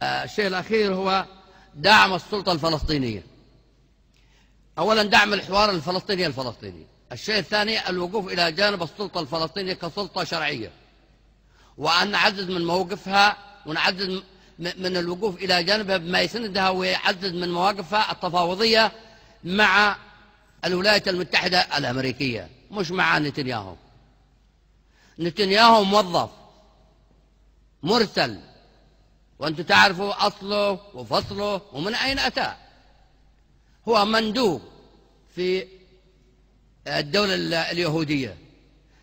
الشيء الأخير هو دعم السلطة الفلسطينية. أولا دعم الحوار الفلسطيني. الشيء الثاني الوقوف إلى جانب السلطة الفلسطينية كسلطة شرعية، وأن نعزز من موقفها ونعزز من الوقوف إلى جانبها بما يسندها ويعزز من مواقفها التفاوضية مع الولايات المتحدة الأمريكية، مش مع نتنياهو. نتنياهو موظف مرسل، وأنتم تعرفوا أصله وفصله ومن أين أتى. هو مندوب في الدولة اليهودية،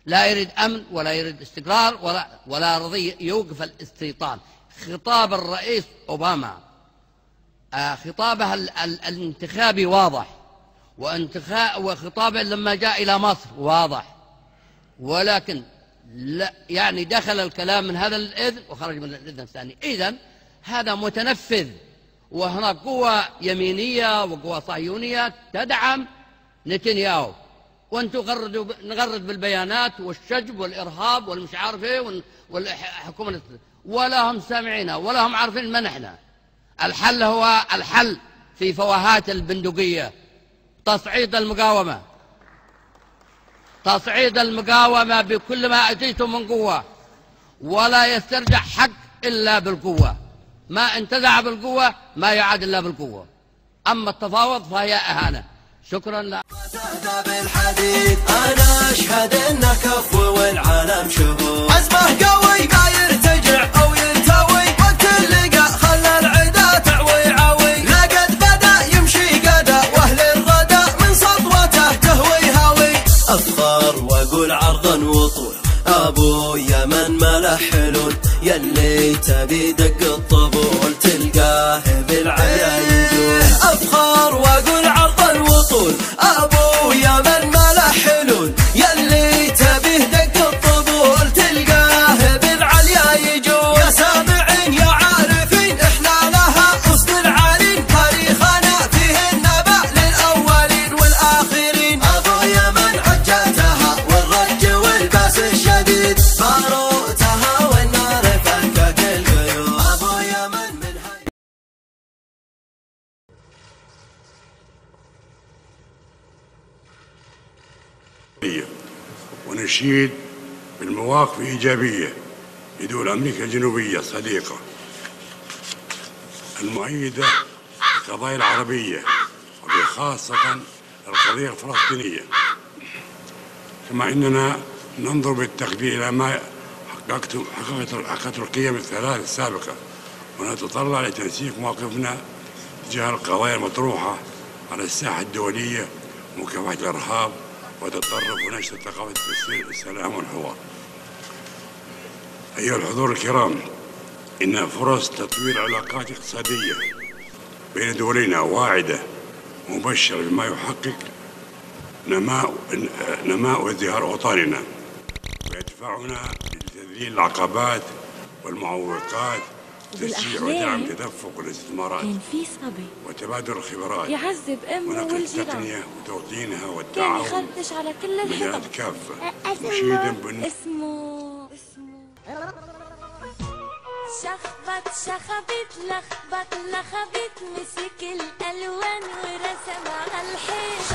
لا يريد أمن ولا يريد استقرار ولا رضي يوقف الاستيطان. خطاب الرئيس أوباما خطابه الانتخابي واضح، وخطابه لما جاء إلى مصر واضح، ولكن لا يعني دخل الكلام من هذا الإذن وخرج من الإذن الثاني. إذن هذا متنفذ، وهناك قوة يمينية وقوة صهيونية تدعم نتنياهو، وانتم نغرد بالبيانات والشجب والإرهاب والمش عارف ايه والحكومة، ولا هم سامعينها ولا هم عارفين من احنا. الحل هو الحل في فوهات البندقية، تصعيد المقاومة بكل ما أتيتم من قوة، ولا يسترجع حق إلا بالقوة. ما انتزع بالقوة ما يعاد إلا بالقوة. أما التفاوض فهي إهانة. شكرا لك. بالحديث أنا أشهد إنه كفو والعالم شهود، عزمه قوي ما يرتجع أو يلتوي، وقت اللقاء خلى العدا تعوي عوي، لقد بدأ يمشي قدا وأهل الردى من سطوته تهوي هاوي. أفخر وأقول عرضا وطول أبويا من مله حلول، يلي تبي دق الطبول تلقاه بالعيا يجول. أفخر وأقول عرضا وطول أبويا من مله حلول، يلي تبيه دق الطبول تلقاه بالعليا يجول. يا سامعين يا عارفين احنا لها أسد العالين، تاريخنا فيه النبأ للأولين والآخرين. أبويا من عجتها والرج والباس الشديد، باروتها والنار فكت القيود. أبويا من ونشيد بالمواقف الإيجابية لدول أمريكا الجنوبية الصديقة المؤيدة للقضايا العربية، وبخاصة القضية الفلسطينية. كما إننا ننظر بالتقدير إلى ما حققته القيم الثلاث السابقة، ونتطلع لتنسيق مواقفنا تجاه القضايا المطروحة على الساحة الدولية، مكافحة الإرهاب وتطرف ونشر ثقافة السلام والحوار. أيها الحضور الكرام، إن فرص تطوير علاقات اقتصادية بين دولينا واعدة مبشرة بما يحقق نماء وازدهار أوطاننا، ويدفعنا لتذليل العقبات والمعوقات، تشجيع ودعم تدفق الاستثمارات وتبادل الخبرات يعذب أمه ونقل التقنية وتوطينها والتعاون يخربش على كل الحطب كافة، مشيدا اسمه شخبت لخبت مسك الألوان ورسم على الحيط.